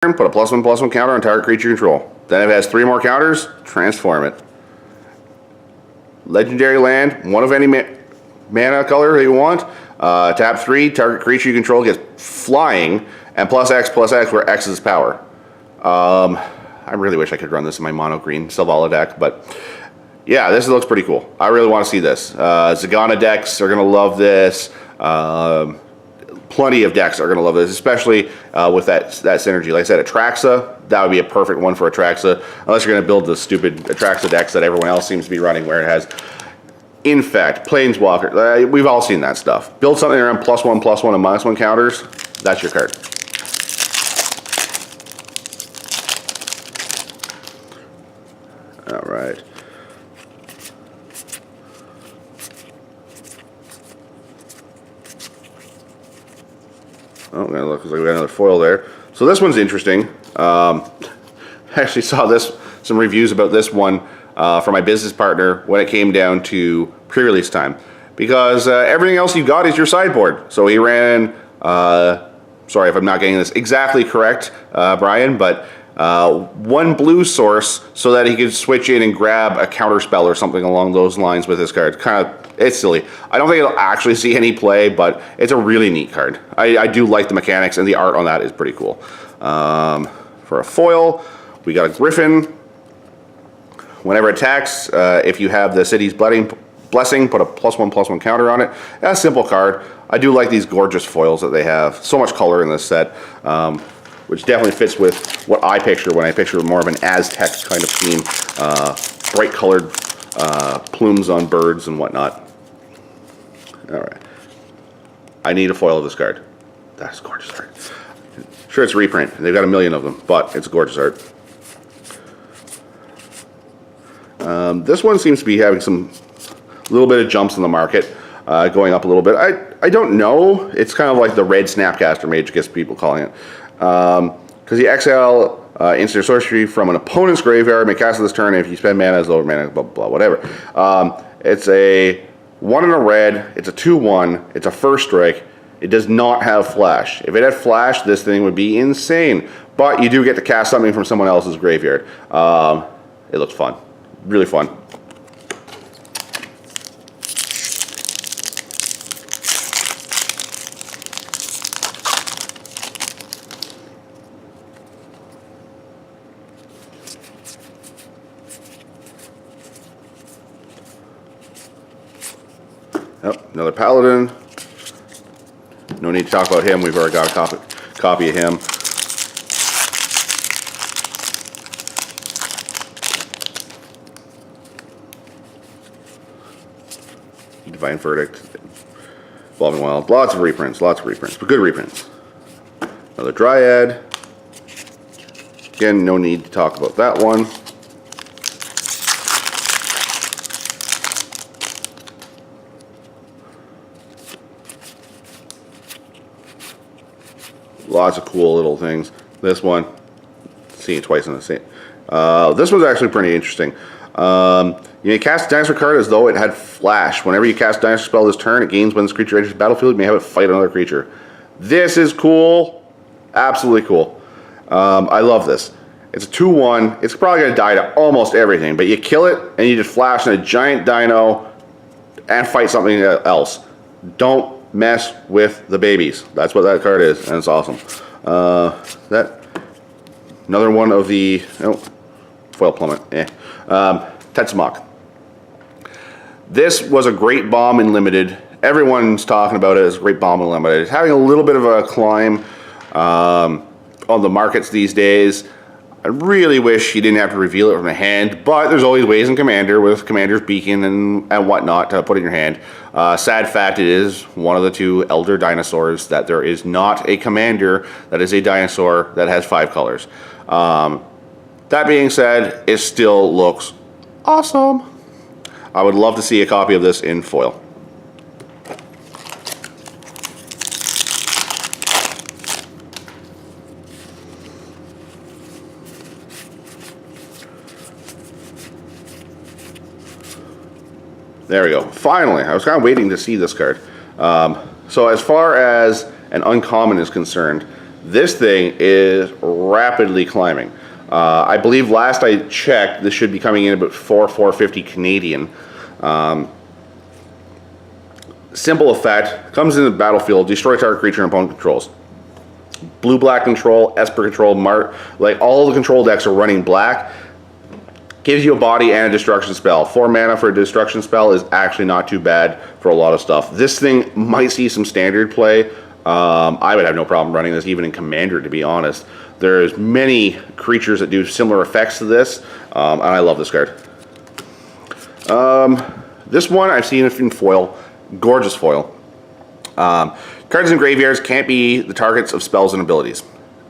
put a +1/+1 counter on target creature control. Then if it has 3 more counters, transform it. Legendary land, one of any mana color that you want. Tap 3, target creature you control gets flying, and +X/+X where X is power. I really wish I could run this in my mono green Selvala deck, but yeah, this looks pretty cool. I really want to see this. Zagana decks are going to love this. Plenty of decks are going to love this, especially with that synergy. Like I said, Atraxa, that would be a perfect one for Atraxa, unless you're going to build the stupid Atraxa decks that everyone else seems to be running, where it has Infect, Planeswalker. We've all seen that stuff. Build something around +1/+1 and -1 counters. That's your card. All right. Oh, looks like we got another foil there. So this one's interesting. I actually saw some reviews about this one for my business partner when it came down to pre-release time, because everything else you got is your sideboard. So he ran. Sorry if I'm not getting this exactly correct, Brian, but 1 blue source so that he could switch in and grab a counter spell or something along those lines with his card. It's silly. I don't think it'll actually see any play, but it's a really neat card. I do like the mechanics, and the art on that is pretty cool. For a foil, we got a Griffin. Whenever it attacks, if you have the city's blessing, put a +1/+1 counter on it. That's a simple card. I do like these gorgeous foils that they have. So much color in this set, which definitely fits with what I picture when I picture more of an Aztec kind of theme. Bright colored plumes on birds and whatnot. Alright. I need a foil of this card. That's gorgeous art. Sure, it's a reprint. They've got a million of them, but it's gorgeous art. This one seems to be having some little bit of jumps in the market, going up a little bit. I don't know. It's kind of like the red Snapcaster Mage, I guess people calling it. Because you exile instant sorcery from an opponent's graveyard, may cast it this turn, and if you spend mana as lower mana, blah, blah, whatever. It's a 1 and a red, it's a 2/1, it's a first strike. It does not have flash. If it had flash, this thing would be insane. But you do get to cast something from someone else's graveyard. It looks fun. Really fun. Yep, another Paladin. No need to talk about him. We've already got a copy of him. Divine Verdict. Evolving Wild. Lots of reprints, but good reprints. Another Dryad. Again, no need to talk about that one. Lots of cool little things. This one, seen it twice in the same. This one's actually pretty interesting. You may cast a dinosaur card as though it had flash. Whenever you cast a dinosaur spell this turn, it gains when this creature enters the battlefield. You may have it fight another creature. This is cool. Absolutely cool. I love this. It's a 2/1. It's probably going to die to almost everything, but you kill it and you just flash in a giant dino and fight something else. Don't mess with the babies. That's what that card is, and it's awesome. Another one of the foil plummet. Tetzmoc. This was a great bomb in limited. Everyone's talking about it as a great bomb in limited. It's having a little bit of a climb on the markets these days. I really wish you didn't have to reveal it from the hand, but there's always ways in Commander with Commander's Beacon and whatnot to put in your hand. Sad fact, it is one of the 2 elder dinosaurs that there is not a Commander that is a dinosaur that has 5 colors. That being said, it still looks awesome. I would love to see a copy of this in foil. There we go. Finally, I was kind of waiting to see this card. So as far as an uncommon is concerned, This thing is rapidly climbing. I believe last I checked, this should be coming in about 450 Canadian. Simple effect, comes in the battlefield, destroy target creature and opponent controls. Blue-black control, Esper control, like all the control decks are running black. Gives you a body and a destruction spell. 4 mana for a destruction spell is actually not too bad for a lot of stuff. This thing might see some standard play. I would have no problem running this even in Commander, to be honest. There's many creatures that do similar effects to this, and I love this card. This one I've seen in foil. Gorgeous foil. Cards in graveyards can't be the targets of spells and abilities.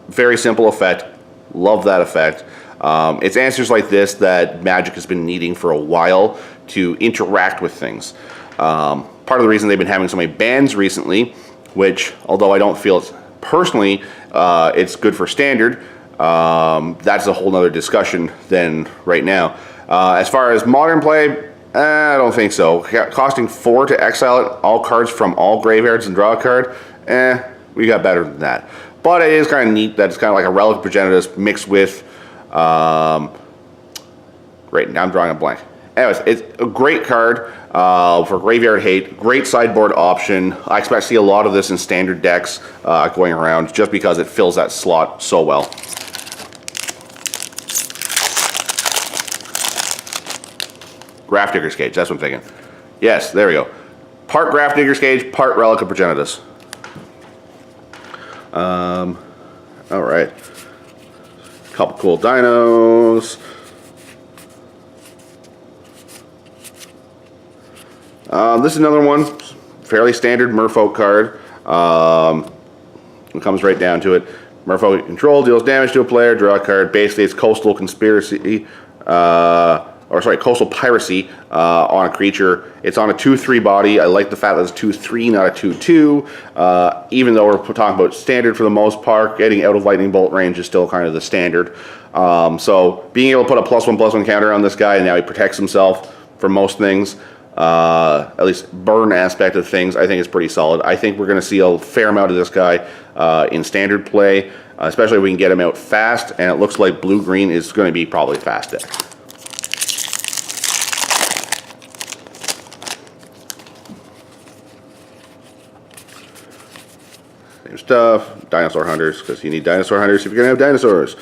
Very simple effect. Love that effect. It's answers like this that Magic has been needing for a while to interact with things. Part of the reason they've been having so many bans recently, which, although I don't feel it's personally it's good for standard, that's a whole nother discussion than right now. As far as modern play, I don't think so. Costing 4 to exile all cards from all graveyards and draw a card, we got better than that. But it is kind of neat that it's kind of like a Relic Progenitus mixed with right now I'm drawing a blank. Anyways, it's a great card for graveyard hate. Great sideboard option. I expect to see a lot of this in standard decks going around just because it fills that slot so well. Grafdigger's Cage, that's what I'm thinking. Yes, there we go. Part Grafdigger's Cage, part Relic of Progenitus. Alright. Couple cool dinos. This is another one. Fairly standard Merfolk card. It comes right down to it. Merfolk control deals damage to a player, draw a card. Basically, it's Coastal Conspiracy. Coastal Piracy on a creature. It's on a 2/3 body. I like the fact that it's 2/3, not a 2/2. Even though we're talking about standard for the most part, getting out of lightning bolt range is still kind of the standard. So being able to put a +1/+1 counter on this guy, and now he protects himself for most things, at least burn aspect of things, I think is pretty solid. I think we're going to see a fair amount of this guy in standard play, especially if we can get him out fast, and it looks like blue-green is going to be probably fast deck. Same stuff, Dinosaur Hunters, because you need Dinosaur Hunters if you're going to have dinosaurs.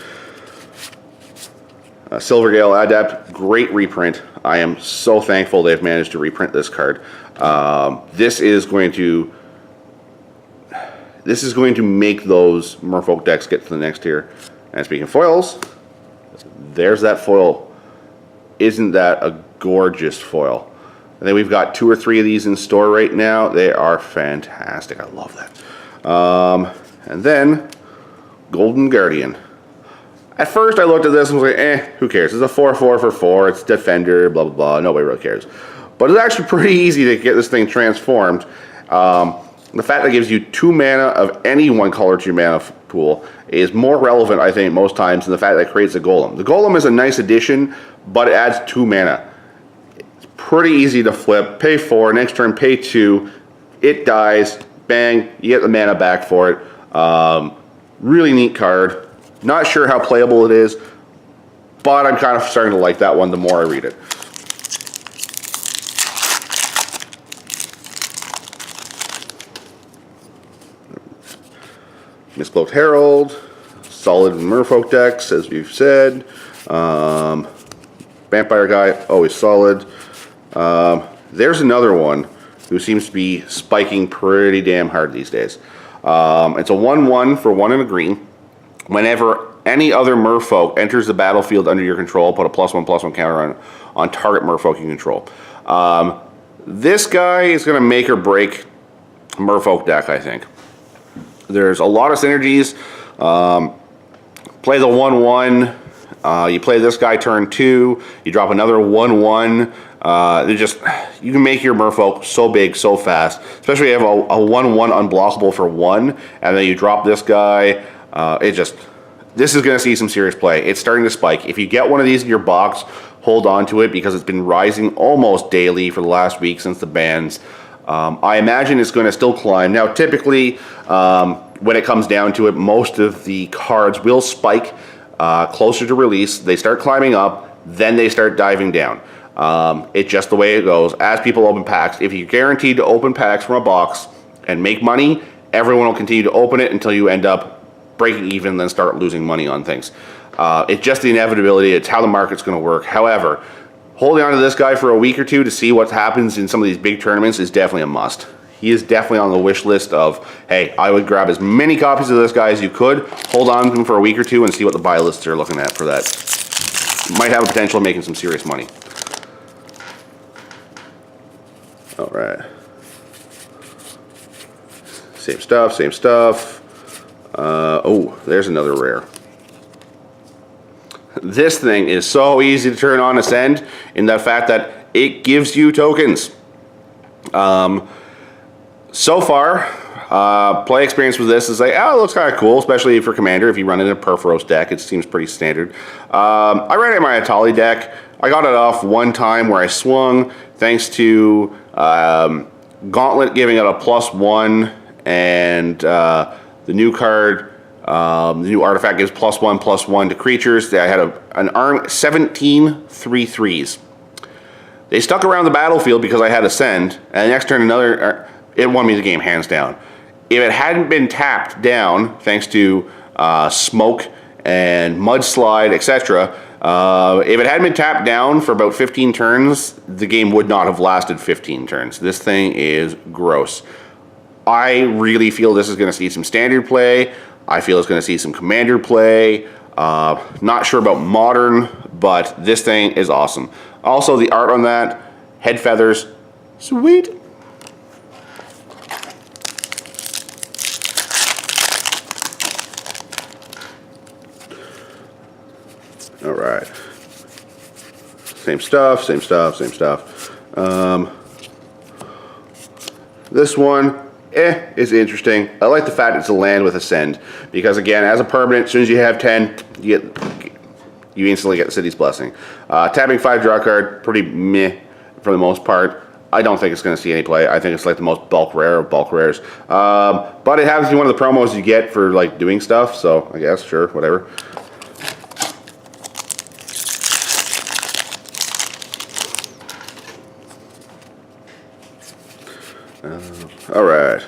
Silvergale Adept, great reprint. I am so thankful they've managed to reprint this card. This is going to make those Merfolk decks get to the next tier. And speaking of foils, there's that foil. Isn't that a gorgeous foil? I think we've got 2 or 3 of these in store right now. They are fantastic. I love that. And then Golden Guardian. At first I looked at this and was like, who cares? It's a 4/4 for 4, it's Defender, blah blah blah, nobody really cares. But it's actually pretty easy to get this thing transformed. The fact that it gives you 2 mana of any one color to your mana pool is more relevant, I think, most times than the fact that it creates a Golem. The Golem is a nice addition, but it adds 2 mana. It's pretty easy to flip. Pay 4, next turn pay 2, it dies, bang, you get the mana back for it. Really neat card. Not sure how playable it is, but I'm kind of starting to like that one the more I read it. Mistcloaked Herald, solid in Merfolk decks, as we've said. Vampire guy, always solid. There's another one who seems to be spiking pretty damn hard these days. It's a 1/1 for 1 and a green. Whenever any other Merfolk enters the battlefield under your control, put a +1/+1 counter on target Merfolk you control. This guy is going to make or break Merfolk deck, I think. There's a lot of synergies. Play the 1/1. You play this guy turn 2. You drop another 1/1. You can make your Merfolk so big so fast, especially if you have a 1/1 unblockable for 1, and then you drop this guy. This is going to see some serious play. It's starting to spike. If you get one of these in your box, hold on to it because it's been rising almost daily for the last week since the bans. I imagine it's going to still climb. Now, typically, when it comes down to it, most of the cards will spike closer to release. They start climbing up, then they start diving down. It's just the way it goes. As people open packs, if you're guaranteed to open packs from a box and make money, everyone will continue to open it until you end up breaking even and then start losing money on things. It's just the inevitability. It's how the market's going to work. However, holding on to this guy for a week or two to see what happens in some of these big tournaments is definitely a must. He is definitely on the wish list of, hey, I would grab as many copies of this guy as you could, hold on to him for a week or two and see what the buy lists are looking at for that. Might have a potential of making some serious money. All right. Same stuff, same stuff. Oh, there's another rare. This thing is so easy to turn on Ascend in the fact that it gives you tokens. So far, play experience with this is like, oh, it looks kind of cool, especially for Commander. If you run it in a Perforos deck, it seems pretty standard. I ran it in my Atali deck. I got it off one time where I swung, thanks to Gauntlet giving it a +1, and the new card, the new artifact gives +1/+1 to creatures. I had an arm 17 3/3s. They stuck around the battlefield because I had Ascend, and the next turn another. It won me the game hands down. If it hadn't been tapped down, thanks to Smoke and Mudslide, etc., if it hadn't been tapped down for about 15 turns, the game would not have lasted 15 turns. This thing is gross. I really feel this is going to see some standard play. I feel it's going to see some Commander play. Not sure about Modern, but this thing is awesome. Also, the art on that, head feathers, sweet. All right. Same stuff, same stuff, same stuff. This one, is interesting. I like the fact it's a land with Ascend, because again, as a permanent, as soon as you have 10, you instantly get the City's Blessing. Tapping 5 draw card, pretty meh for the most part. I don't think it's going to see any play. I think it's like the most bulk rare of bulk rares. But it happens to be one of the promos you get for like doing stuff, so I guess, sure, whatever. Alright,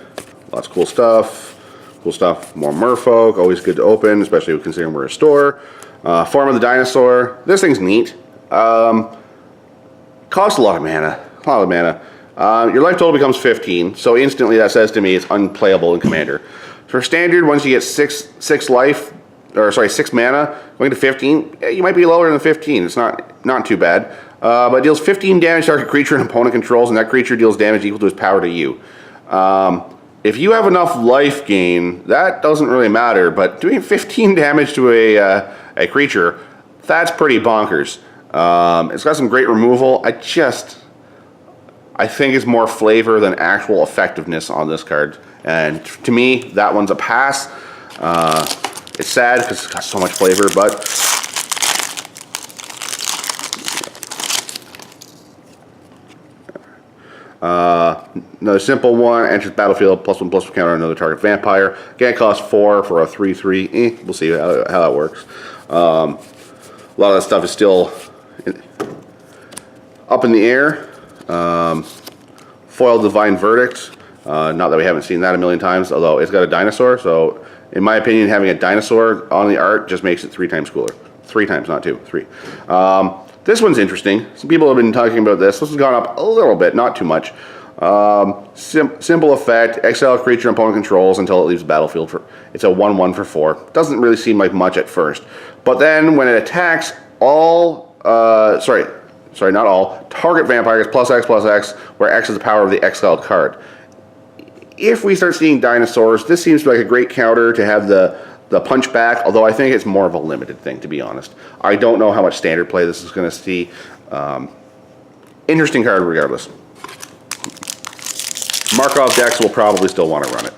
lots of cool stuff. Cool stuff, more Merfolk, always good to open, especially considering we're a store. Form of the Dinosaur, this thing's neat. Costs a lot of mana, your life total becomes 15, so instantly that says to me it's unplayable in Commander. For Standard, once you get 6 mana, going to 15, you might be lower than 15, it's not too bad. But it deals 15 damage to target creature an opponent controls, and that creature deals damage equal to its power to you. If you have enough life gain, that doesn't really matter, but doing 15 damage to a creature, that's pretty bonkers. It's got some great removal. I think it's more flavor than actual effectiveness on this card. And to me, that one's a pass. It's sad because it's got so much flavor, but another simple one, enters battlefield, +1/+1 counter another target vampire. Again, it costs 4 for a 3/3. We'll see how that works. A lot of that stuff is still up in the air. Foil Divine Verdict. Not that we haven't seen that a million times, although it's got a dinosaur, so in my opinion, having a dinosaur on the art just makes it 3 times cooler. 3 times, not 2, 3. This one's interesting. Some people have been talking about this. This has gone up a little bit, not too much. Simple effect, exile a creature opponent controls until it leaves the battlefield. It's a 1/1 for 4. Doesn't really seem like much at first. But then when it attacks all, not all, target vampires +X/+X, where X is the power of the exiled card. If we start seeing dinosaurs, this seems like a great counter to have the punch back, although I think it's more of a limited thing, to be honest. I don't know how much standard play this is going to see. Interesting card regardless. Markov decks will probably still want to run it.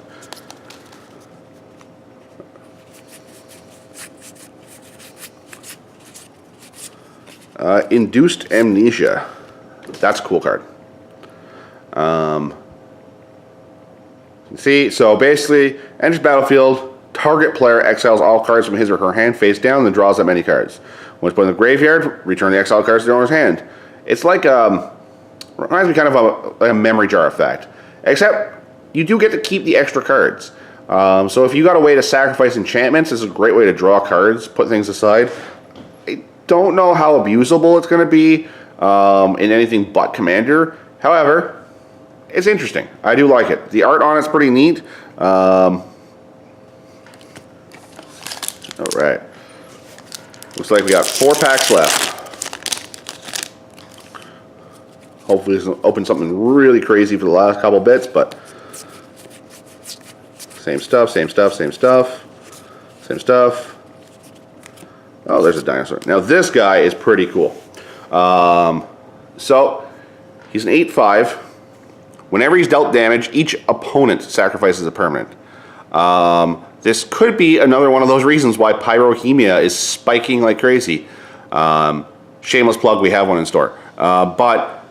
Induced Amnesia. That's a cool card. See, so basically, enters battlefield, target player exiles all cards from his or her hand face down, then draws that many cards. Once put in the graveyard, return the exiled cards to the owner's hand. It's like reminds me kind of like a memory jar effect, except you do get to keep the extra cards. So if you got a way to sacrifice enchantments, this is a great way to draw cards, put things aside. I don't know how abusable it's going to be in anything but Commander. However, it's interesting. I do like it. The art on it's pretty neat. All right. Looks like we got 4 packs left. Hopefully this will open something really crazy for the last couple bits, but same stuff, same stuff, same stuff, same stuff. Oh, there's a dinosaur. Now this guy is pretty cool. So he's an 8/5. Whenever he's dealt damage, each opponent sacrifices a permanent. This could be another one of those reasons why Pyrohemia is spiking like crazy. Shameless plug, we have one in store. But